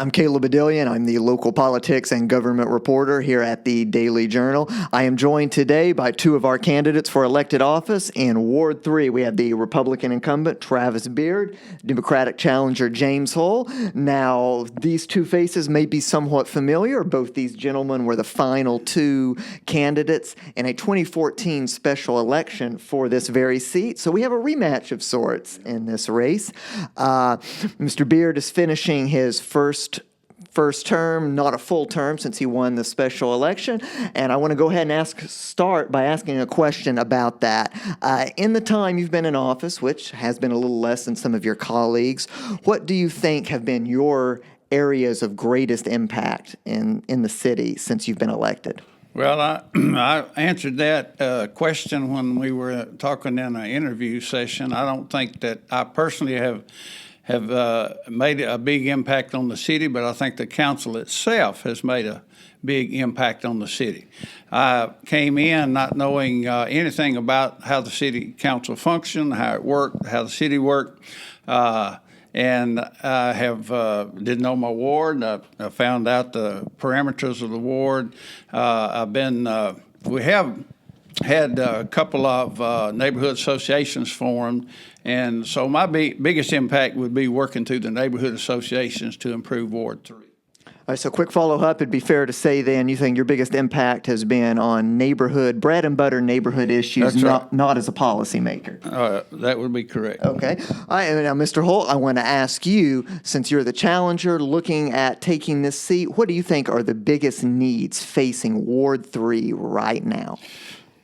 I'm Caleb Bedillion. I'm the local politics and government reporter here at the Daily Journal. I am joined today by two of our candidates for elected office. In Ward 3, we have the Republican incumbent, Travis Beard, Democratic challenger, James Hull. Now, these two faces may be somewhat familiar. Both these gentlemen were the final two candidates in a 2014 special election for this very seat. So we have a rematch of sorts in this race. Mr. Beard is finishing his first term, not a full term since he won the special election. And I want to go ahead and start by asking a question about that. In the time you've been in office, which has been a little less than some of your colleagues, what do you think have been your areas of greatest impact in the city since you've been elected? Well, I answered that question when we were talking in an interview session. I don't think that I personally have made a big impact on the city, but I think the council itself has made a big impact on the city. I came in not knowing anything about how the city council functioned, how it worked, how the city worked, and I didn't know my ward. I found out the parameters of the ward. We have had a couple of neighborhood associations formed, and so my biggest impact would be working through the neighborhood associations to improve Ward 3. All right, so quick follow-up, it'd be fair to say then you think your biggest impact has been on bread and butter neighborhood issues, not as a policymaker. That would be correct. Okay. All right, now, Mr. Holt, I want to ask you, since you're the challenger looking at taking this seat, what do you think are the biggest needs facing Ward 3 right now?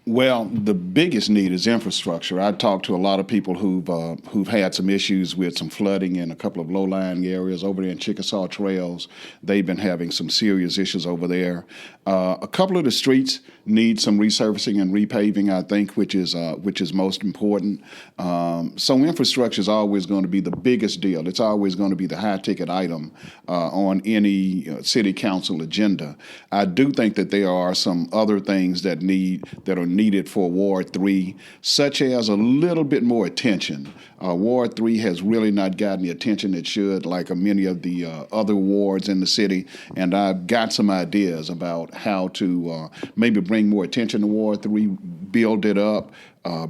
Well, the biggest need is infrastructure. I talked to a lot of people who've had some issues with some flooding in a couple of low-lying areas over there in Chickasaw Trails. They've been having some serious issues over there. A couple of the streets need some resurfacing and repaving, I think, which is most important. So infrastructure is always going to be the biggest deal. It's always going to be the high-ticket item on any city council agenda. I do think that there are some other things that are needed for Ward 3, such as a little bit more attention. Ward 3 has really not gotten the attention it should, like many of the other wards in the city, and I've got some ideas about how to maybe bring more attention to Ward 3, build it up,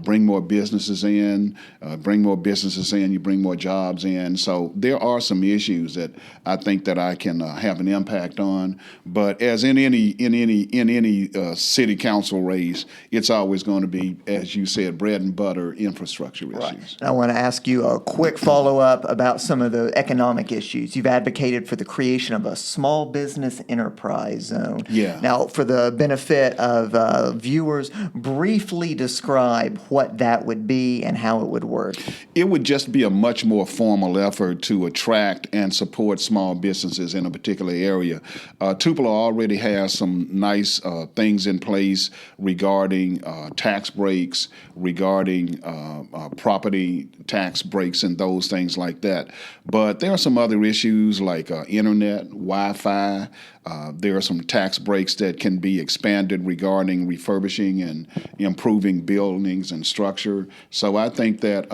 bring more businesses in. You bring more jobs in. So there are some issues that I think that I can have an impact on. But as in any city council race, it's always going to be, as you said, bread and butter infrastructure issues. Right. I want to ask you a quick follow-up about some of the economic issues. You've advocated for the creation of a small business enterprise zone. Yeah. Now, for the benefit of viewers, briefly describe what that would be and how it would work. It would just be a much more formal effort to attract and support small businesses in a particular area. Tupelo already has some nice things in place regarding tax breaks, regarding property tax breaks and those things like that. But there are some other issues like internet, Wi-Fi. There are some tax breaks that can be expanded regarding refurbishing and improving buildings and structure. So I think that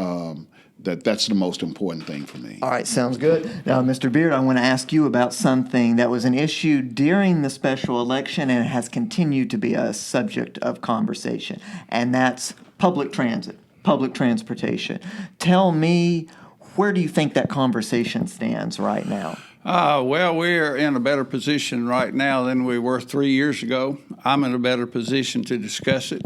that's the most important thing for me. All right, sounds good. Now, Mr. Beard, I want to ask you about something that was an issue during the special election and has continued to be a subject of conversation, and that's public transportation. Tell me, where do you think that conversation stands right now? Well, we're in a better position right now than we were 3 years ago. I'm in a better position to discuss it.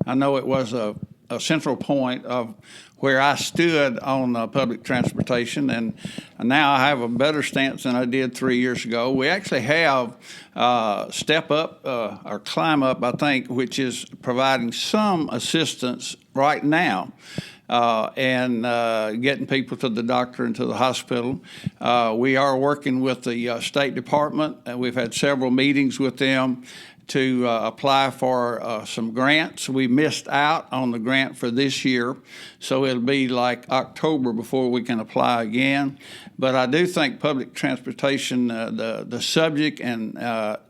I know it was a central point of where I stood on public transportation, and now I have a better stance than I did 3 years ago. We actually have Step Up or Climb Up, I think, which is providing some assistance right now. And getting people to the doctor and to the hospital. We are working with the State Department, and we've had several meetings with them to apply for some grants. We missed out on the grant for this year, so it'll be like October before we can apply again. But I do think public transportation, the subject, and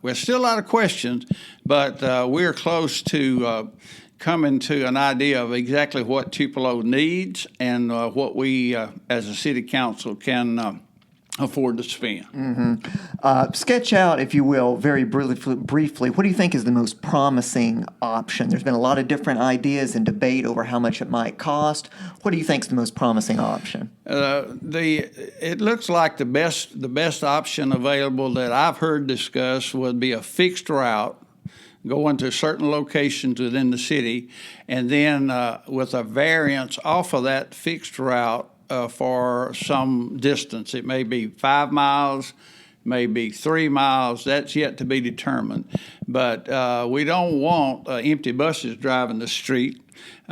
there's still a lot of questions, but we're close to coming to an idea of exactly what Tupelo needs and what we as a city council can afford to spend. Sketch out, if you will, very briefly, what do you think is the most promising option? There's been a lot of different ideas and debate over how much it might cost. What do you think is the most promising option? It looks like the best option available that I've heard discussed would be a fixed route going to certain locations within the city, and then with a variance off of that fixed route for some distance. It may be 5 miles, maybe 3 miles. That's yet to be determined. But we don't want empty buses driving the street.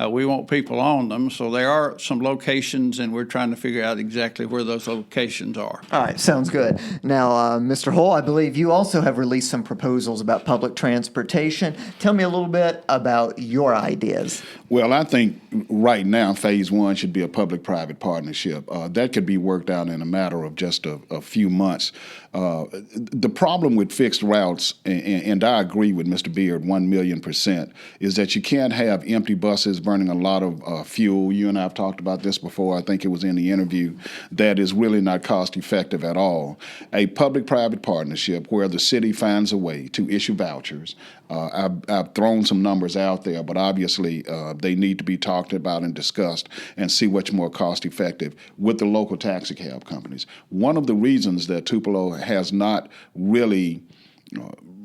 We want people on them. So there are some locations, and we're trying to figure out exactly where those locations are. All right, sounds good. Now, Mr. Hull, I believe you also have released some proposals about public transportation. Tell me a little bit about your ideas. Well, I think right now phase one should be a public-private partnership. That could be worked out in a matter of just a few months. The problem with fixed routes, and I agree with Mr. Beard 1,000,000%, is that you can't have empty buses burning a lot of fuel. You and I have talked about this before. I think it was in the interview. That is really not cost effective at all. A public-private partnership where the city finds a way to issue vouchers. I've thrown some numbers out there, but obviously they need to be talked about and discussed and see what's more cost effective with the local taxi cab companies. One of the reasons that Tupelo has not really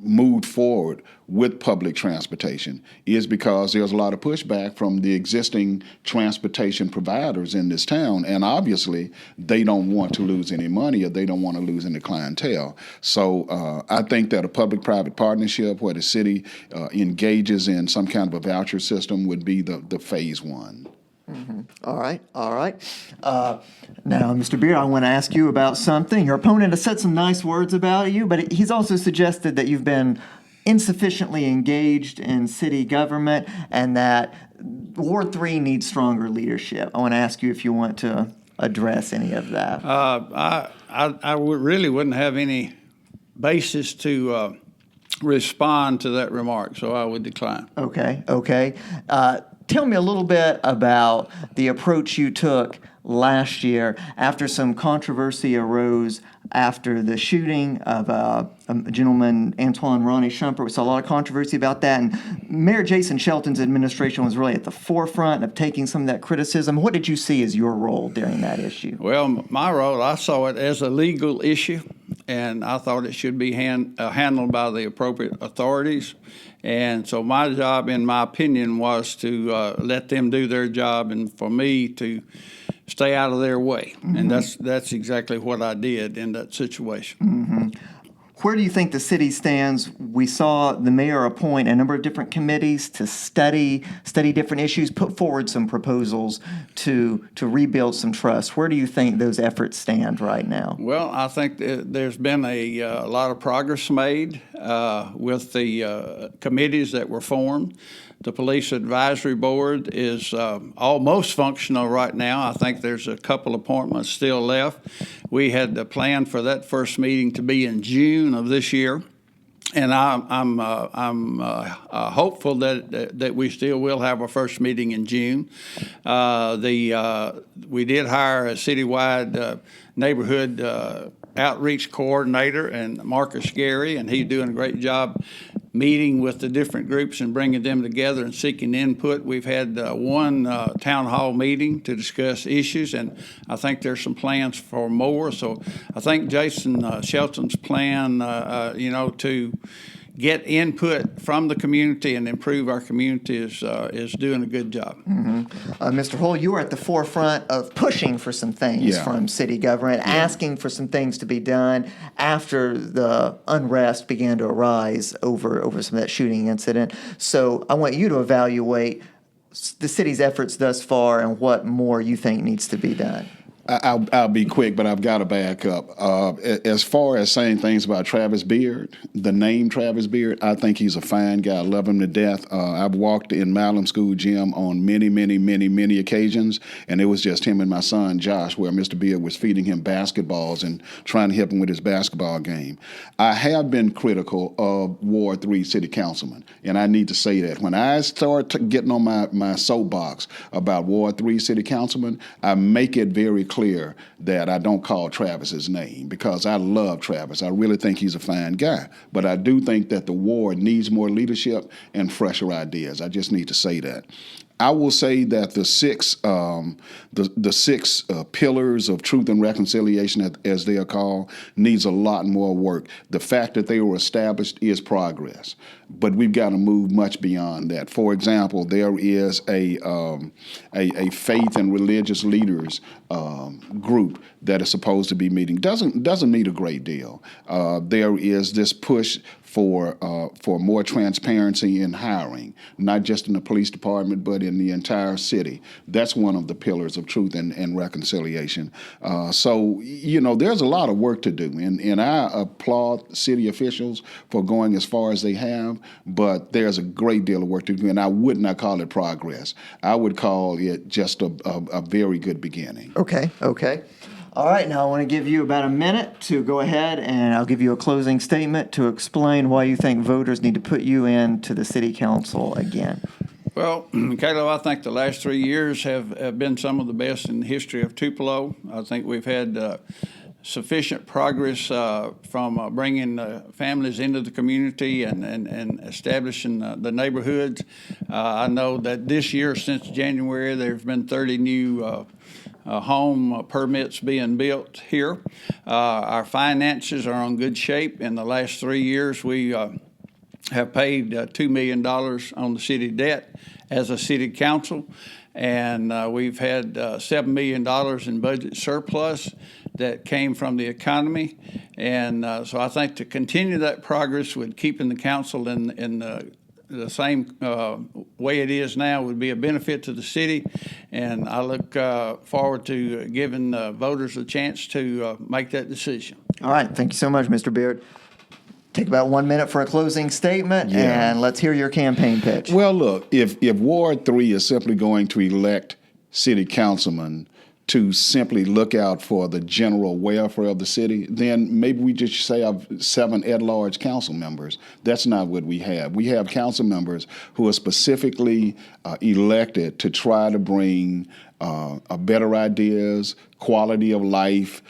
moved forward with public transportation is because there's a lot of pushback from the existing transportation providers in this town, and obviously they don't want to lose any money or they don't want to lose any clientele. So I think that a public-private partnership where the city engages in some kind of a voucher system would be the phase one. Mm-hmm. All right. Now, Mr. Beard, I want to ask you about something. Your opponent has said some nice words about you, but he's also suggested that you've been insufficiently engaged in city government and that Ward 3 needs stronger leadership. I want to ask you if you want to address any of that. Really wouldn't have any basis to respond to that remark, so I would decline. Okay. Tell me a little bit about the approach you took last year after some controversy arose after the shooting of a gentleman, Antoine Ronnie Shumpert. We saw a lot of controversy about that, and Mayor Jason Shelton's administration was really at the forefront of taking some of that criticism. What did you see as your role during that issue? Well, my role, I saw it as a legal issue, and I thought it should be handled by the appropriate authorities. And so my job, in my opinion, was to let them do their job and for me to stay out of their way. Mm-hmm. And that's exactly what I did in that situation. Mm-hmm. Where do you think the city stands? We saw the mayor appoint a number of different committees to study different issues, put forward some proposals to rebuild some trust. Where do you think those efforts stand right now? Well, I think there's been a lot of progress made with the committees that were formed. The Police Advisory Board is almost functional right now. I think there's a couple appointments still left. We had planned for that first meeting to be in June of this year, and I'm hopeful that we still will have our first meeting in June. We did hire a citywide neighborhood outreach coordinator, and Marcus Gary, and he's doing a great job meeting with the different groups and bringing them together and seeking input. We've had one town hall meeting to discuss issues, and I think there's some plans for more. So I think Jason Shelton's plan, to get input from the community and improve our community is doing a good job. Mm-hmm. Mr. Hull, you were at the forefront of pushing for some things from city government, asking for some things to be done after the unrest began to arise over some of that shooting incident. So I want you to evaluate the city's efforts thus far and what more you think needs to be done. I'll be quick, but I've got to back up. As far as saying things about Travis Beard, the name Travis Beard, I think he's a fine guy. I love him to death. I've walked in Malum School Gym on many occasions, and it was just him and my son, Josh, where Mr. Beard was feeding him basketballs and trying to help him with his basketball game. I have been critical of Ward 3 city councilmen, and I need to say that. When I start getting on my soapbox about Ward 3 city councilmen, I make it very clear clear that I don't call Travis's name because I love Travis. I really think he's a fine guy. But I do think that the ward needs more leadership and fresher ideas. I just need to say that. I will say that the six pillars of truth and reconciliation, as they are called, needs a lot more work. The fact that they were established is progress, but we've got to move much beyond that. For example, there is a faith and religious leaders group that is supposed to be meeting. Doesn't meet a great deal. There is this push for more transparency in hiring, not just in the police department, but in the entire city. That's one of the pillars of truth and reconciliation. So, there's a lot of work to do, and I applaud city officials for going as far as they have, but there's a great deal of work to do, and I would not call it progress. I would call it just a very good beginning. Okay. All right, now I want to give you about a minute to go ahead, and I'll give you a closing statement to explain why you think voters need to put you into the city council again. Well, Caleb, I think the last 3 years have been some of the best in the history of Tupelo. I think we've had sufficient progress from bringing families into the community and establishing the neighborhoods. I know that this year, since January, there have been 30 new home permits being built here. Our finances are on good shape. In the last 3 years, we have paid $2 million on the city debt as a city council, and we've had $7 million in budget surplus that came from the economy. And so I think to continue that progress with keeping the council in the same way it is now would be a benefit to the city, and I look forward to giving voters a chance to make that decision. All right, thank you so much, Mr. Beard. Take about 1 minute for a closing statement, and let's hear your campaign pitch. Well, look, if Ward 3 is simply going to elect city councilmen to simply look out for the general welfare of the city, then maybe we just say have 7 at-large council members. That's not what we have. We have council members who are specifically elected to try to bring better ideas, quality of life,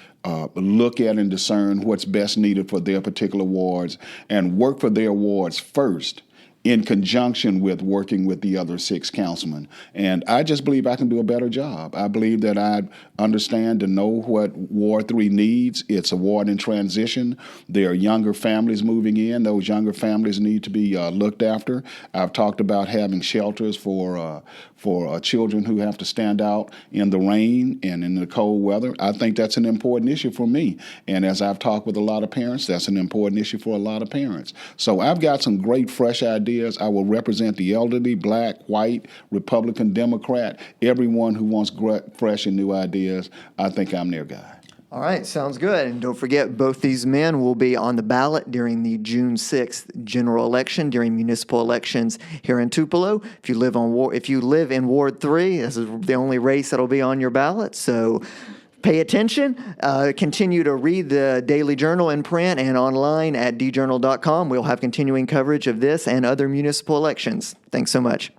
look at and discern what's best needed for their particular wards, and work for their wards first in conjunction with working with the other 6 councilmen. And I just believe I can do a better job. I believe that I understand and know what Ward 3 needs. It's a ward in transition. There are younger families moving in. Those younger families need to be looked after. I've talked about having shelters for children who have to stand out in the rain and in the cold weather. I think that's an important issue for me. And as I've talked with a lot of parents, that's an important issue for a lot of parents. So I've got some great fresh ideas. I will represent the elderly, black, white, Republican, Democrat, everyone who wants fresh and new ideas. I think I'm their guy. All right, sounds good. And don't forget, both these men will be on the ballot during the June 6th general election, during municipal elections here in Tupelo. If you live in Ward 3, this is the only race that'll be on your ballot. So pay attention. Continue to read the Daily Journal in print and online at djournal.com. We'll have continuing coverage of this and other municipal elections. Thanks so much.